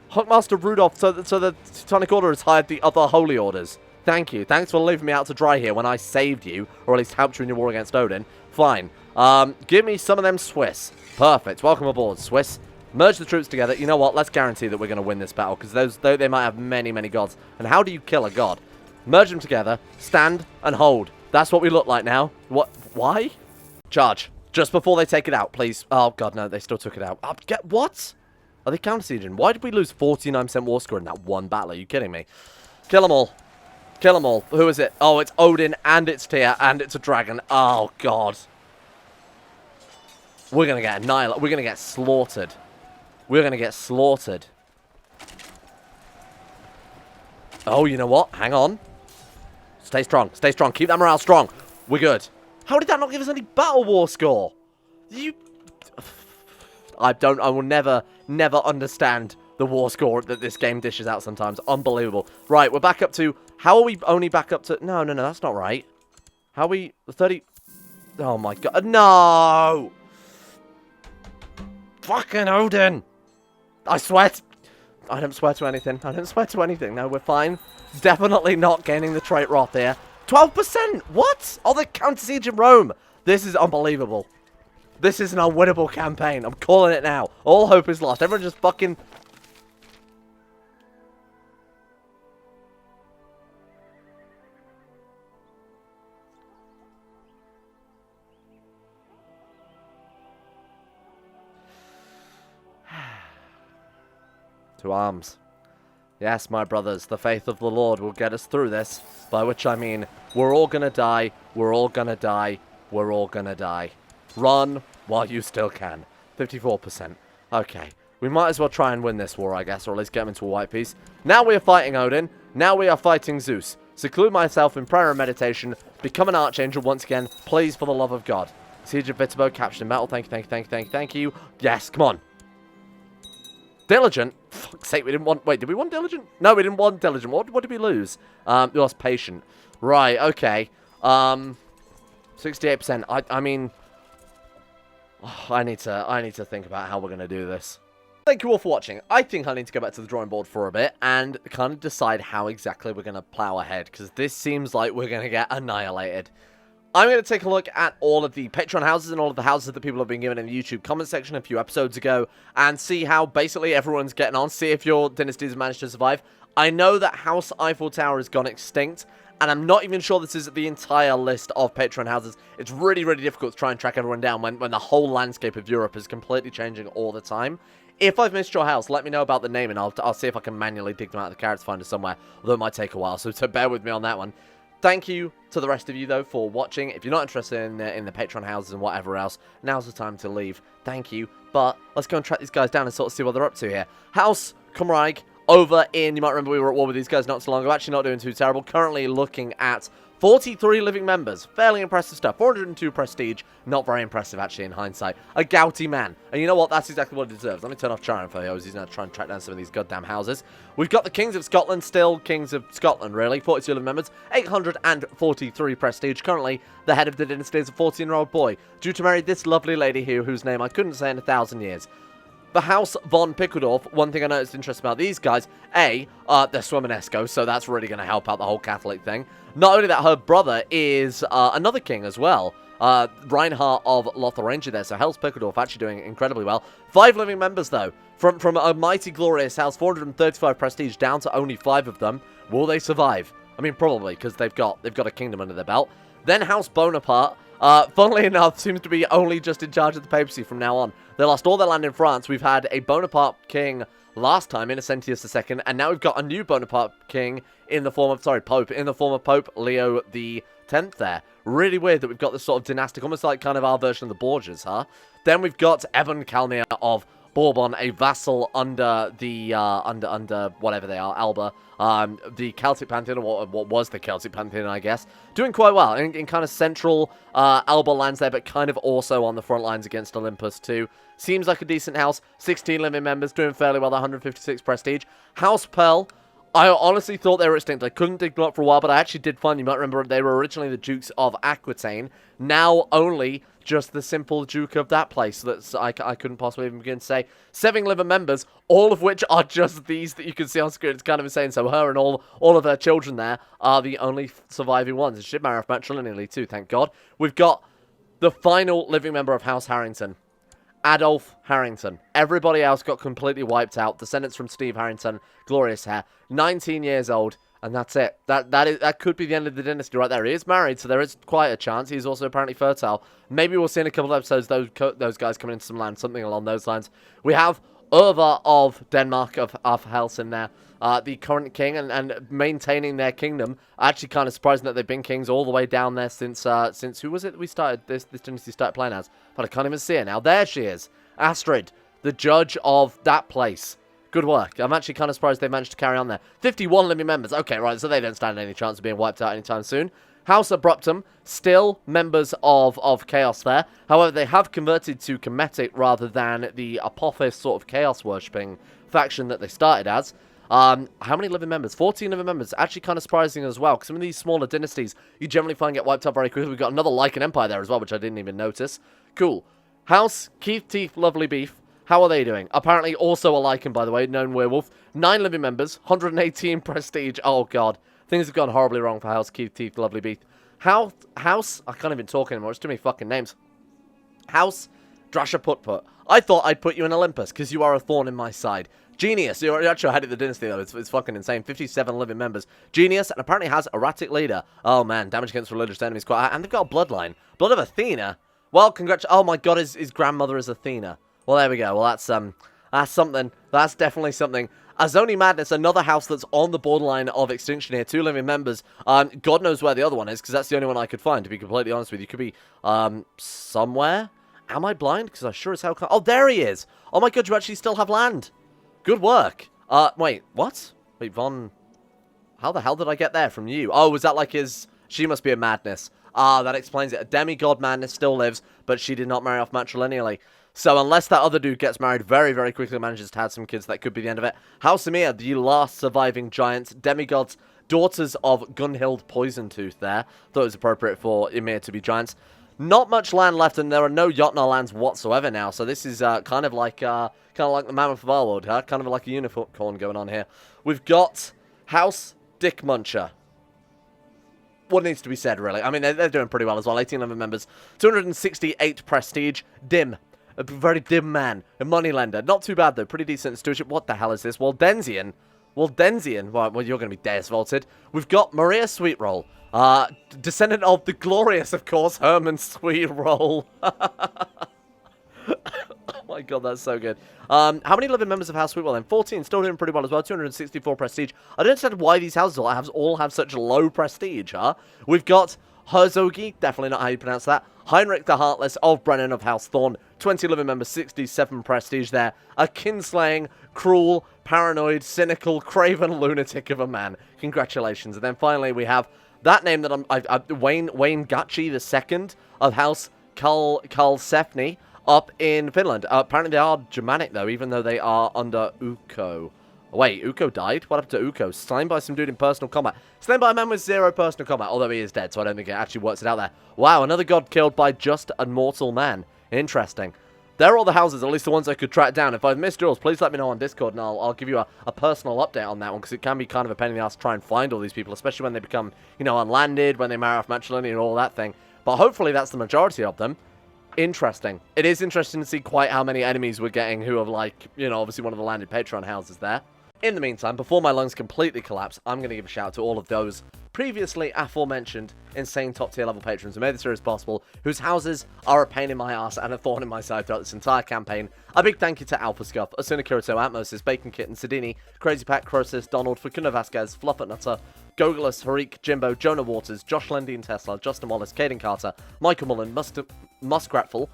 Huckmaster Rudolph, so the Teutonic Order has hired the other Holy Orders. Thank you. Thanks for leaving me out to dry here when I saved you, or at least helped you in your war against Odin. Fine. Give me some of them Swiss. Perfect. Welcome aboard, Swiss. Merge the troops together. You know what? Let's guarantee that we're going to win this battle, because they might have many, many gods. And how do you kill a god? Merge them together, stand, and hold. That's what we look like now. What? Why? Charge. Just before they take it out, please. Oh, God, no. They still took it out. What? Are they counter-sieging? Why did we lose 49% war score in that one battle? Are you kidding me? Kill them all. Kill them all. Who is it? Oh, it's Odin, and it's Tyr, and it's a dragon. Oh, God. We're going to get annihilated. We're going to get slaughtered. We're going to get slaughtered. Oh, you know what? Hang on. Stay strong. Stay strong. Keep that morale strong. We're good. How did that not give us any battle war score? I will never understand the war score that this game dishes out sometimes. Unbelievable. Right, we're back up to... How are we only back up to... No, that's not right. How are we... 30... Oh, my God. No! Fucking Odin! I swear to... I don't swear to anything. I don't swear to anything. No, we're fine. Definitely not gaining the trait Wrath here. 12%! What? Oh, the counter-siege in Rome! This is unbelievable. This is an unwinnable campaign. I'm calling it now. All hope is lost. Everyone just fucking... To arms. Yes, my brothers, the faith of the Lord will get us through this. By which I mean, we're all gonna die, we're all gonna die, we're all gonna die. Run while you still can. 54%. Okay. We might as well try and win this war, I guess, or at least get him into a white piece. Now we are fighting Odin. Now we are fighting Zeus. Seclude myself in prayer and meditation. Become an Archangel once again. Please, for the love of God. Siege of Viterbo, captured in battle. Thank you. Yes, come on. Diligent? Fuck's sake, we didn't want... Wait, did we want Diligent? No, we didn't want Diligent. What did we lose? We lost Patient. Right, okay. 68%. I mean... Oh, I need to think about how we're going to do this. Thank you all for watching. I think I need to go back to the drawing board for a bit and kind of decide how exactly we're going to plow ahead, because this seems like we're going to get annihilated. I'm going to take a look at all of the Patreon houses and all of the houses that people have been given in the YouTube comment section a few episodes ago and see how basically everyone's getting on, see if your dynasties managed to survive. I know that House Eiffel Tower has gone extinct, and I'm not even sure this is the entire list of Patreon houses. It's really, really difficult to try and track everyone down when the whole landscape of Europe is completely changing all the time. If I've missed your house, let me know about the name, and I'll see if I can manually dig them out of the character finder somewhere, although it might take a while, so bear with me on that one. Thank you to the rest of you, though, for watching. If you're not interested in the Patreon houses and whatever else, now's the time to leave. Thank you. But let's go and track these guys down and sort of see what they're up to here. House Cumraig over in... You might remember we were at war with these guys not so long ago. Actually not doing too terrible. Currently looking at 43 living members. Fairly impressive stuff. 402 prestige. Not very impressive, actually, in hindsight. A gouty man. And you know what? That's exactly what it deserves. Let me turn off Charon for you. I was using that to try and track down some of these goddamn houses. We've got the Kings of Scotland. Still Kings of Scotland, really. 42 living members. 843 prestige. Currently, the head of the dynasty is a 14-year-old boy. Due to marry this lovely lady here, whose name I couldn't say in 1,000 years. The House von Pickledorf, one thing I noticed interesting about these guys, they're Suomenusko, so that's really going to help out the whole Catholic thing. Not only that, her brother is another king as well. Reinhardt of Lotharingia there, so House Pickledorf actually doing incredibly well. 5 living members, though. From a mighty, glorious house, 435 prestige, down to only 5 of them. Will they survive? I mean, probably, because they've got a kingdom under their belt. Then House Bonaparte. Funnily enough, seems to be only just in charge of the papacy from now on. They lost all their land in France. We've had a Bonaparte king last time, Innocentius II, and now we've got a new Bonaparte king in the form of, Pope, in the form of Pope Leo X there. Really weird that we've got this sort of dynastic, almost like kind of our version of the Borgias, huh? Then we've got Ebon Kalmir of Bourbon, a vassal under the, under whatever they are, Alba. The Celtic Pantheon, or what was the Celtic Pantheon, I guess. Doing quite well in kind of central Alba lands there, but kind of also on the front lines against Olympus too. Seems like a decent house. 16 living members, doing fairly well, 156 prestige. House Pearl. I honestly thought they were extinct. I couldn't dig them up for a while, but I actually did find, you might remember, they were originally the Dukes of Aquitaine. Now only just the simple Duke of that place. That's I couldn't possibly even begin to say. 7 living members, all of which are just these that you can see on screen. It's kind of insane. So her and all of her children there are the only surviving ones. She did marry off matrilineally too, thank God. We've got the final living member of House Harrington. Adolf Harrington. Everybody else got completely wiped out. Descendants from Steve Harrington. Glorious hair. 19 years old. And that's it. That could be the end of the dynasty right there. He is married, so there is quite a chance. He's also apparently fertile. Maybe we'll see in a couple of episodes those guys coming into some land, something along those lines. We have Urva of Denmark, of Helsin there. The current king, and maintaining their kingdom. Actually kind of surprising that they've been kings all the way down there since who was it we started, this dynasty started playing as? But I can't even see her now. There she is. Astrid, the judge of that place. Good work. I'm actually kind of surprised they managed to carry on there. 51 living members. Okay, right, so they don't stand any chance of being wiped out anytime soon. House Abruptum, still members of Chaos there. However, they have converted to Kemetic rather than the Apophis sort of chaos-worshipping faction that they started as. How many living members? 14 living members. Actually kind of surprising as well, because some of these smaller dynasties, you generally find get wiped out very quickly. We've got another Lycan Empire there as well, which I didn't even notice. Cool. House Keith Teeth Lovely Beef. How are they doing? Apparently also a Lycan, by the way, known werewolf. 9 living members, 118 prestige. Oh, God. Things have gone horribly wrong for House Keith Teeth Lovely Beef. House, I can't even talk anymore. It's too many fucking names. House Drasha Put. I thought I'd put you in Olympus, because you are a thorn in my side. Genius. You're actually ahead of the dynasty, though. It's fucking insane. 57 living members. Genius, and apparently has erratic leader. Oh, man. Damage against religious enemies quite high. And they've got a bloodline. Blood of Athena. Well, oh, my God, his grandmother is Athena. Well, there we go. Well, that's something. That's definitely something. Azoni Madness, another house that's on the borderline of extinction here. 2 living members. God knows where the other one is, because that's the only one I could find, to be completely honest with you. Could be, somewhere? Am I blind? Because I sure as hell can't. Oh, there he is! Oh my God, you actually still have land. Good work. Wait, what? Wait, how the hell did I get there from you? Oh, was that like his... She must be a madness. Ah, that explains it. A demigod madness still lives, but she did not marry off matrilineally. So unless that other dude gets married very, very quickly, manages to have some kids, that could be the end of it. House Emir, the last surviving giants, demigods, daughters of Gunhild Poisonetooth there. Thought it was appropriate for Emir to be giants. Not much land left, and there are no Jotnar lands whatsoever now. So this is kind of like the Mammoth of our world, huh? Kind of like a unicorn going on here. We've got House Dick Muncher. What needs to be said, really? I mean, they're doing pretty well as well. 18 living members, 268 prestige, dim. A very dim man. A moneylender. Not too bad, though. Pretty decent stewardship. What the hell is this? Waldensian. Well, you're going to be Deus Vulted. We've got Maria Sweetroll. Descendant of the glorious, of course, Herman Sweetroll. Oh my God, that's so good. How many living members of House Sweetroll then? 14. Still doing pretty well as well. 264 prestige. I don't understand why these houses all have such low prestige, huh? We've got Herzogi. Definitely not how you pronounce that. Heinrich the Heartless of Brennan of House Thorn. 20 living members, 67 prestige there. A kinslaying, cruel, paranoid, cynical, craven lunatic of a man. Congratulations. And then finally we have that name that Wayne Gachi II of House Karlsefni up in Finland. Apparently they are Germanic though, even though they are under Ukko. Wait, Ukko died? What happened to Ukko? Slain by some dude in personal combat. Slain by a man with 0 personal combat, although he is dead, so I don't think it actually works it out there. Wow, another god killed by just a mortal man. Interesting. There are all the houses, at least the ones I could track down. If I've missed yours, please let me know on Discord, and I'll give you a personal update on that one, because it can be kind of a pain in the ass to try and find all these people, especially when they become, you know, unlanded, when they marry off matrilineal and all that thing. But hopefully that's the majority of them. Interesting. It is interesting to see quite how many enemies we're getting who are like, you know, obviously one of the landed Patreon houses there. In the meantime, before my lungs completely collapse, I'm going to give a shout out to all of those previously aforementioned insane top tier level patrons who made the series possible, whose houses are a pain in my ass and a thorn in my side throughout this entire campaign. A big thank you to Alpha Scuff, Asuna Kirito, Atmosis, Bacon Kitten, Sidini, Crazy Pat, Crosis, Donald, Fakuna Vasquez, Fluffet Nutter, Gogolus, Harik, Jimbo, Jonah Waters, Josh Lendine Tesla, Justin Wallace, Caden Carter, Michael Mullen, Muskratful,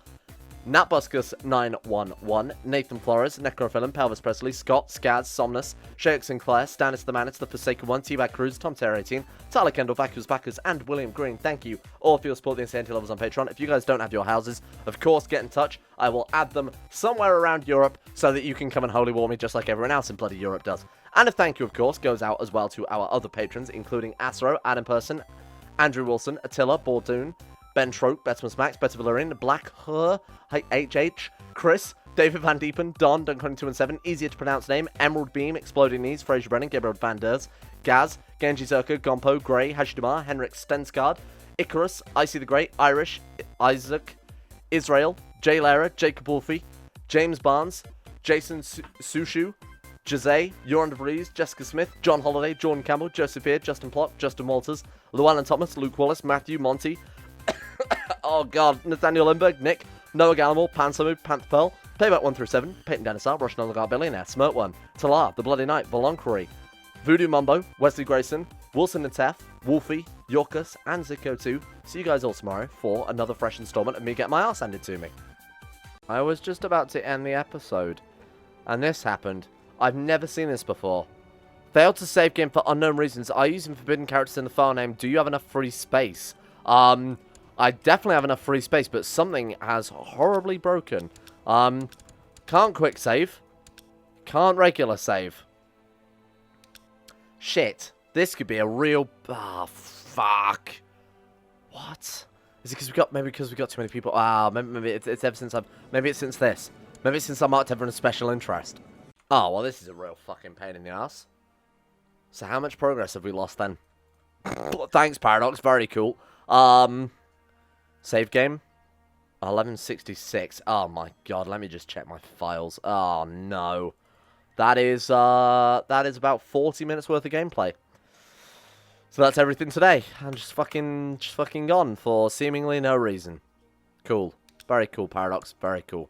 Natbuscus911, Nathan Flores, Necrophilim, Pelvis Presley, Scott, Skaz, Somnus, Shake Sinclair, Stannis the Manus, The Forsaken One, T-Bag Cruz, Tom Terry 18, Tyler Kendall, Bacchus Backers, and William Green. Thank you all for your support the Insanity levels on Patreon. If you guys don't have your houses, of course, get in touch. I will add them somewhere around Europe so that you can come and holy war me just like everyone else in bloody Europe does. And a thank you, of course, goes out as well to our other patrons, including Asro, Adam Person, Andrew Wilson, Attila, Bordoon, Ben Troke, Betsamus Max, Better Valerian, Black Her, HH, Chris, David Van Diepen, Don, Dunk2217, easier to pronounce name, Emerald Beam, Exploding Knees, Fraser Brennan, Gabriel Van Ders, Gaz, Genji Zerka, Gompo, Grey, Hashdamar, Henrik Stensgaard, Icarus, Icy the Great, Irish, Isaac, Israel, Jay Lara, Jacob Wolfie, James Barnes, Jason Sushu, Jose, Joran de Vries, Jessica Smith, John Holiday, Jordan Campbell, Joseph Beard, Justin Plott, Justin Walters, Llewellyn Thomas, Luke Wallace, Matthew, Monty, oh god, Nathaniel Lindbergh, Nick, Noah Gallimore, Pansamu, Panther Pearl, Payback 1 through 7, Peyton Denisar, Russian Oligarch Billionaire, Smirt 1, Talar, The Bloody Knight, Volonquery, Voodoo Mumbo, Wesley Grayson, Wilson and Tef, Wolfie, Yorkus, and CK2. See you guys all tomorrow for another fresh installment of me getting my arse handed to me. I was just about to end the episode, and this happened. I've never seen this before. Failed to save game for unknown reasons. Are you using forbidden characters in the file name? Do you have enough free space? I definitely have enough free space, but something has horribly broken. Can't quick save. Can't regular save. Shit. This could be a real... Ah, fuck. What? Is it because we got... Maybe because we got too many people... Ah, maybe it's ever since I've... Maybe it's since this. Maybe it's since I marked everyone a special interest. Oh, well, this is a real fucking pain in the ass. So how much progress have we lost then? Thanks, Paradox. Very cool. Save game. 1166. Oh my god, let me just check my files. Oh no. That is about 40 minutes worth of gameplay. So that's everything today. I'm just fucking gone for seemingly no reason. Cool. Very cool, Paradox. Very cool.